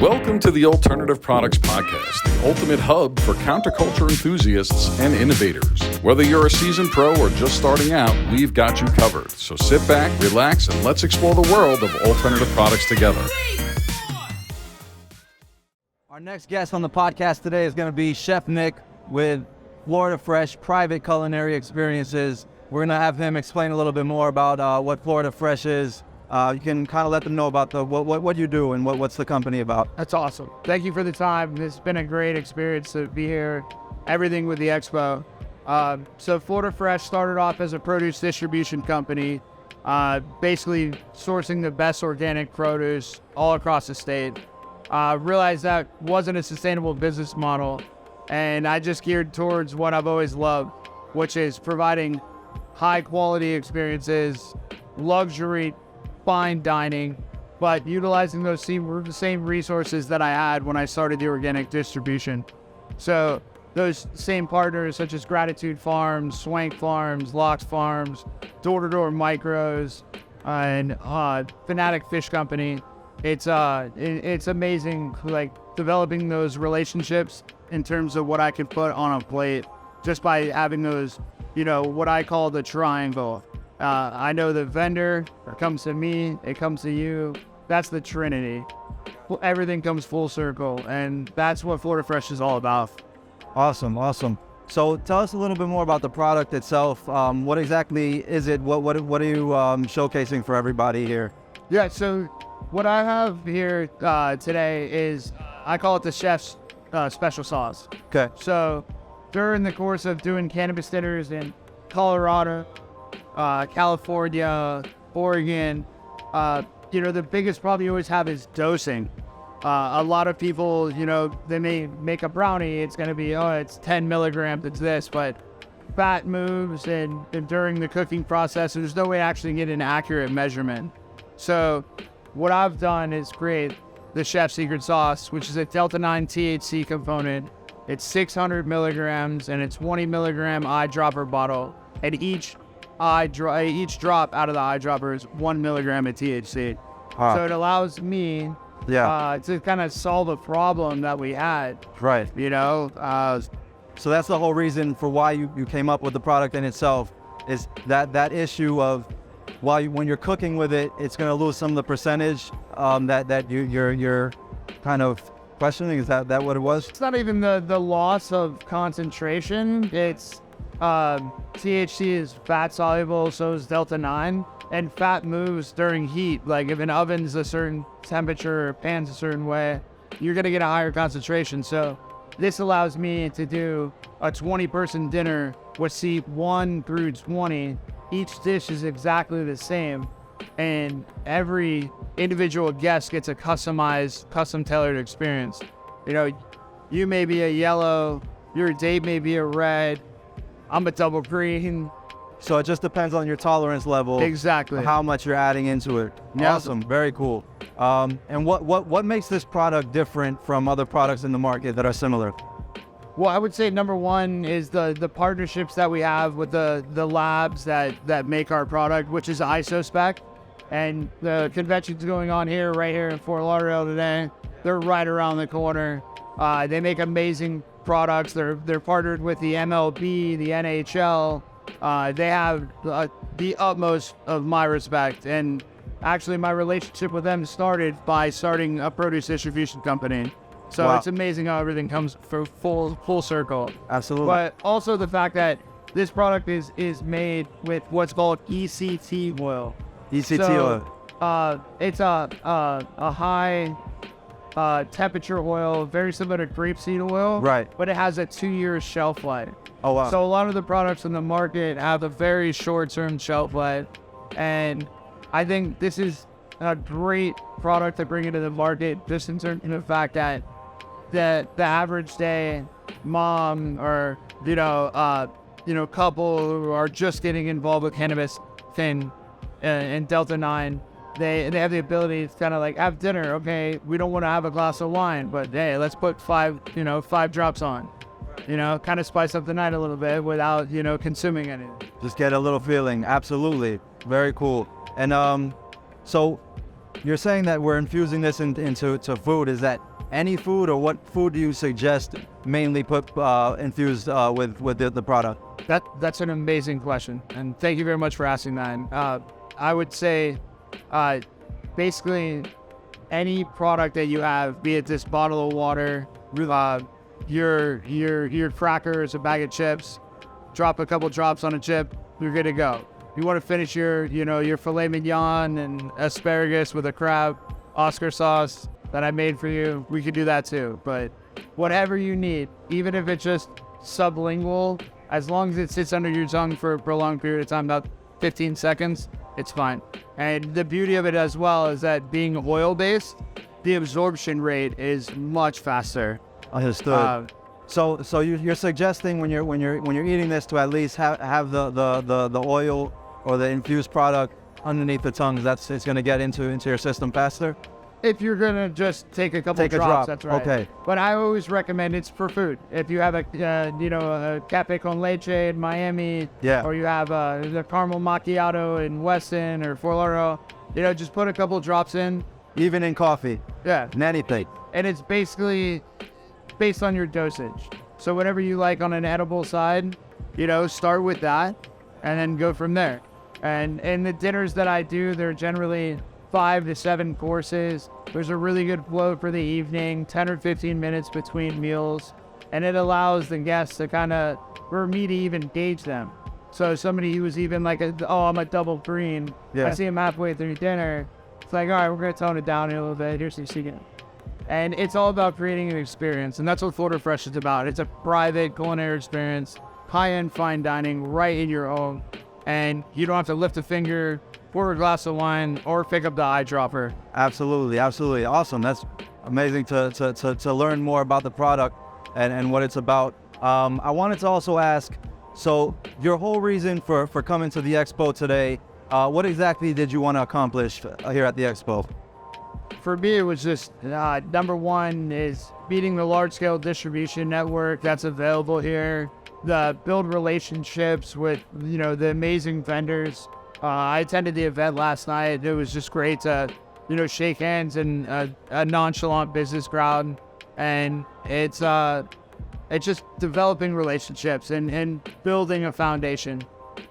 Welcome to the Alternative Products Podcast, the ultimate hub for counterculture enthusiasts and innovators. Whether you're a seasoned pro or just starting out, we've got you covered. So sit back, relax, and let's explore the world of alternative products together. Our next guest on the podcast today is going to be Chef Nick with Florida Fresh Private Culinary Experiences. We're going to have him explain a little bit more about what Florida Fresh is. You can kind of let them know about what you do and what's the company about. That's awesome. Thank you for the time. It's been a great experience to be here. Everything with the Expo. So Florida Fresh started off as a produce distribution company, basically sourcing the best organic produce all across the state. Realized that wasn't a sustainable business model, and I just geared towards what I've always loved, which is providing high quality experiences, luxury, fine dining, but utilizing those same resources that I had when I started the organic distribution. So those same partners such as Gratitude Farms, Swank Farms, Locks Farms, Door-to-Door Micros, and Fanatic Fish Company. It's amazing, like, developing those relationships in terms of what I could put on a plate just by having those, what I call the triangle. I know the vendor, it comes to me, it comes to you. That's the Trinity. Everything comes full circle, and that's what Florida Fresh is all about. Awesome. So tell us a little bit more about the product itself. What exactly is it? What are you showcasing for everybody here? Yeah, so what I have here today is, I call it the chef's special sauce. Okay. So during the course of doing cannabis dinners in Colorado, California, Oregon, the biggest problem you always have is dosing. A lot of people, they may make a brownie, it's going to be, it's 10 milligrams, it's this, but fat moves and during the cooking process, there's no way to actually get an accurate measurement. So what I've done is create the Chef's Secret Sauce, which is a Delta 9 THC component. It's 600 milligrams and a 20 milligram eyedropper bottle, and each drop out of the eyedropper is 1 milligram of THC. So it allows me to kind of solve a problem that we had. Right. So that's the whole reason for why you came up with the product in itself, is that issue of when you're cooking with it, it's going to lose some of the percentage that you're kind of questioning. Is that what it was? It's not even the loss of concentration. It's THC is fat soluble, so is Delta 9, and fat moves during heat. Like if an oven's a certain temperature or pan's a certain way, you're gonna get a higher concentration. So this allows me to do a 20-person dinner with seat 1 through 20. Each dish is exactly the same, and every individual guest gets a custom tailored experience. You may be a yellow, your date may be a red, I'm a double green. So it just depends on your tolerance level. Exactly. How much you're adding into it. Yeah. Awesome. Very cool. And what makes this product different from other products in the market that are similar? Well, I would say number one is the partnerships that we have with the labs that make our product, which is ISO-spec. And the convention's going on right here in Fort Lauderdale today. They're right around the corner. They make amazing products. They're partnered with the MLB, the NHL. They have the utmost of my respect, and actually my relationship with them started by starting a produce distribution company. So It's amazing how everything comes for full circle. Absolutely. But also the fact that this product is made with what's called ECT oil. oil. It's a high temperature oil, very similar to grapeseed oil. Right. But it has a 2-year shelf life. Oh, wow. So a lot of the products in the market have a very short-term shelf life. And I think this is a great product to bring into the market, just in terms of the fact that the average day mom or, couple who are just getting involved with cannabis and Delta 9, they have the ability to kind of like have dinner. Okay, we don't want to have a glass of wine, but hey, let's put 5 drops on. Kind of spice up the night a little bit without, consuming anything. Just get a little feeling. Absolutely. Very cool. And so you're saying that we're infusing this into food. Is that any food, or what food do you suggest mainly put infused with the product? That's an amazing question, and thank you very much for asking that. I would say, basically, any product that you have, be it this bottle of water, your crackers, a bag of chips, drop a couple drops on a chip, you're good to go. You want to finish your filet mignon and asparagus with a crab Oscar sauce that I made for you, we could do that too. But whatever you need, even if it's just sublingual, as long as it sits under your tongue for a prolonged period of time, about 15 seconds, it's fine. And the beauty of it as well is that being oil-based, the absorption rate is much faster. Understood. So you're suggesting when you're eating this to at least have the oil or the infused product underneath the tongue. It's going to get into your system faster. If you're gonna just take a couple drops, drop. that's right. Okay. But I always recommend it's for food. If you have a cafe con leche in Miami, or you have the caramel macchiato in Weston or Fort Lauderdale, just put a couple drops in. Even in coffee. Yeah. In anything. And it's basically based on your dosage. So whatever you like on an edible side, start with that, and then go from there. And the dinners that I do, they're generally 5 to 7 courses. There's a really good flow for the evening, 10 or 15 minutes between meals, and it allows the guests to for me to even gauge them. So somebody who was even like, I'm a double green, I see him halfway through dinner, it's like, all right, we're gonna tone it down a little bit, here's your secret. And it's all about creating an experience, and that's what Florida Fresh is about. It's a private culinary experience, high-end fine dining right in your own, and you don't have to lift a finger, pour a glass of wine, or pick up the eyedropper. Absolutely. Awesome. That's amazing to learn more about the product and what it's about. I wanted to also ask, so your whole reason for coming to the Expo today, what exactly did you want to accomplish here at the Expo? For me, it was just, number one is beating the large-scale distribution network that's available here, build relationships with, the amazing vendors. I attended the event last night. It was just great to, shake hands in a nonchalant business crowd. And it's just developing relationships and building a foundation.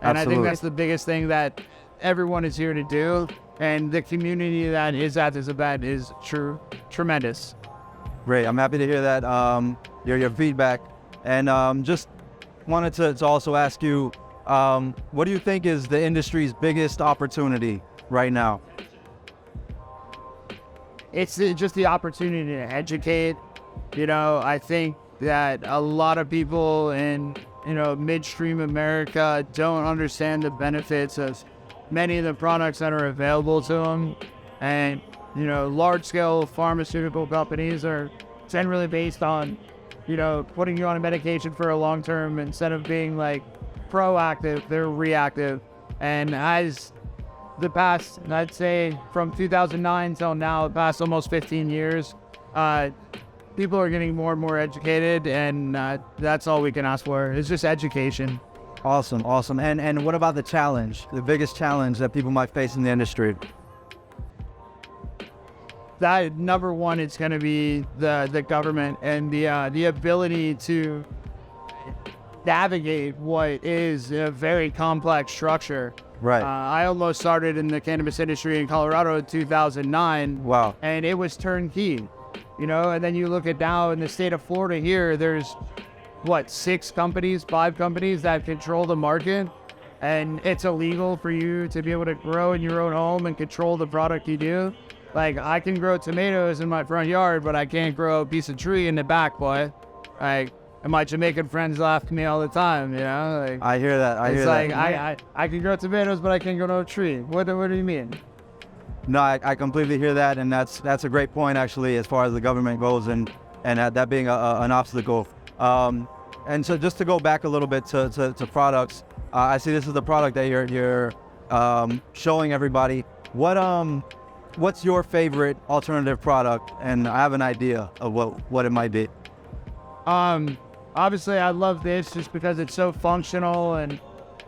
And I think that's the biggest thing that everyone is here to do. And the community that is at this event is tremendous. Great. I'm happy to hear that, your feedback. And just wanted to also ask you, what do you think is the industry's biggest opportunity right now? It's just the opportunity to educate. I think that a lot of people in, midstream America don't understand the benefits of many of the products that are available to them. And, large-scale pharmaceutical companies are generally based on, putting you on a medication for a long term instead of being like proactive, they're reactive. And as the past, I'd say from 2009 till now, the past almost 15 years, people are getting more and more educated, and that's all we can ask for. It's just education. Awesome. And what about the biggest challenge that people might face in the industry? That number one, it's going to be the government and the ability to navigate what is a very complex structure. Right. I almost started in the cannabis industry in Colorado in 2009. Wow. And it was turnkey, and then you look at now in the state of Florida here, there's 5 companies that control the market, and it's illegal for you to be able to grow in your own home and control the product you do. Like, I can grow tomatoes in my front yard, but I can't grow a piece of tree in the back, boy. Like, and my Jamaican friends laugh at me all the time, Like, I hear that. I can grow tomatoes, but I can't grow no tree. What do you mean? No, I completely hear that, and that's a great point, actually, as far as the government goes, and that being an obstacle. And so just to go back a little bit to products, I see this is the product that you're showing everybody. What's your favorite alternative product? And I have an idea of what it might be. Obviously, I love this just because it's so functional and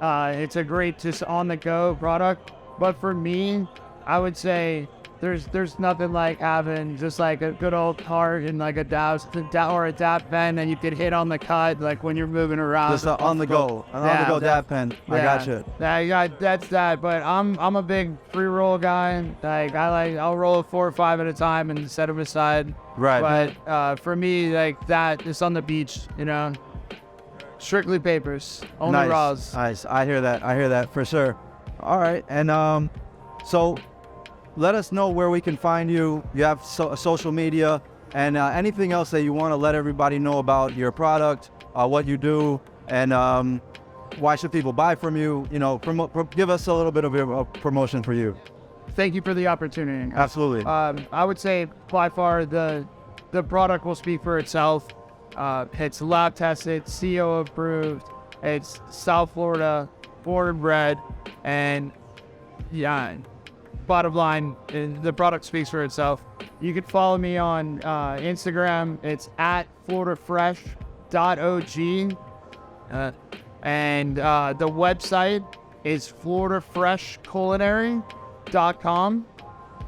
it's a great just on-the-go product. But for me, I would say there's nothing like having just like a good old heart and like a douse or a dap pen, and you could hit on the cut like when you're moving around. Just on the go dap pen. I got you. Yeah, that's that. But I'm a big free roll guy. I'll roll 4 or 5 at a time and set them aside. Right. But for me, like that, it's on the beach, strictly papers, only raws. Nice. I hear that for sure. All right, and so let us know where we can find you. You have social media and anything else that you want to let everybody know about your product, what you do, and why should people buy from you? Give us a little bit of a promotion for you. Thank you for the opportunity. Absolutely. I would say by far the product will speak for itself. It's lab tested, CO approved. It's South Florida, born and bred, and yeah. Bottom line, the product speaks for itself. You can follow me on Instagram. It's at floridafresh.og. And the website is floridafreshculinary.com.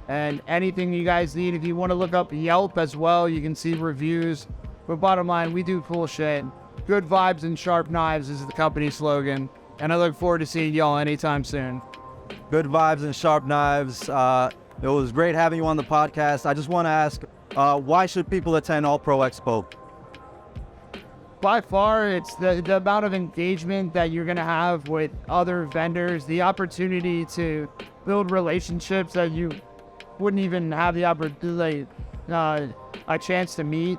And anything you guys need, if you want to look up Yelp as well, you can see reviews. But bottom line, we do cool shit. Good vibes and sharp knives is the company slogan. And I look forward to seeing y'all anytime soon. Good vibes and sharp knives. It was great having you on the podcast. I just want to ask, why should people attend All Pro Expo? By far, it's the amount of engagement that you're going to have with other vendors, the opportunity to build relationships that you wouldn't even have the opportunity, a chance to meet.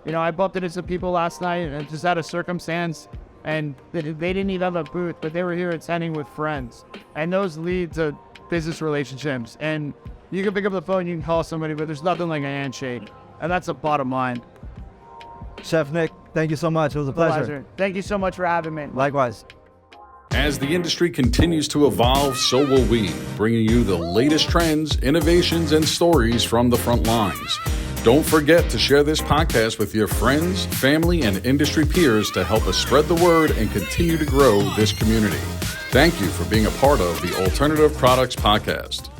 I bumped into some people last night and just out of circumstance, and they didn't even have a booth, but they were here attending with friends. And those lead to business relationships. And you can pick up the phone, you can call somebody, but there's nothing like a handshake. And that's the bottom line. Chef Nick, thank you so much. It was a pleasure. Thank you so much for having me. Likewise. As the industry continues to evolve, so will we, bringing you the latest trends, innovations, and stories from the front lines. Don't forget to share this podcast with your friends, family, and industry peers to help us spread the word and continue to grow this community. Thank you for being a part of the Alternative Products Podcast.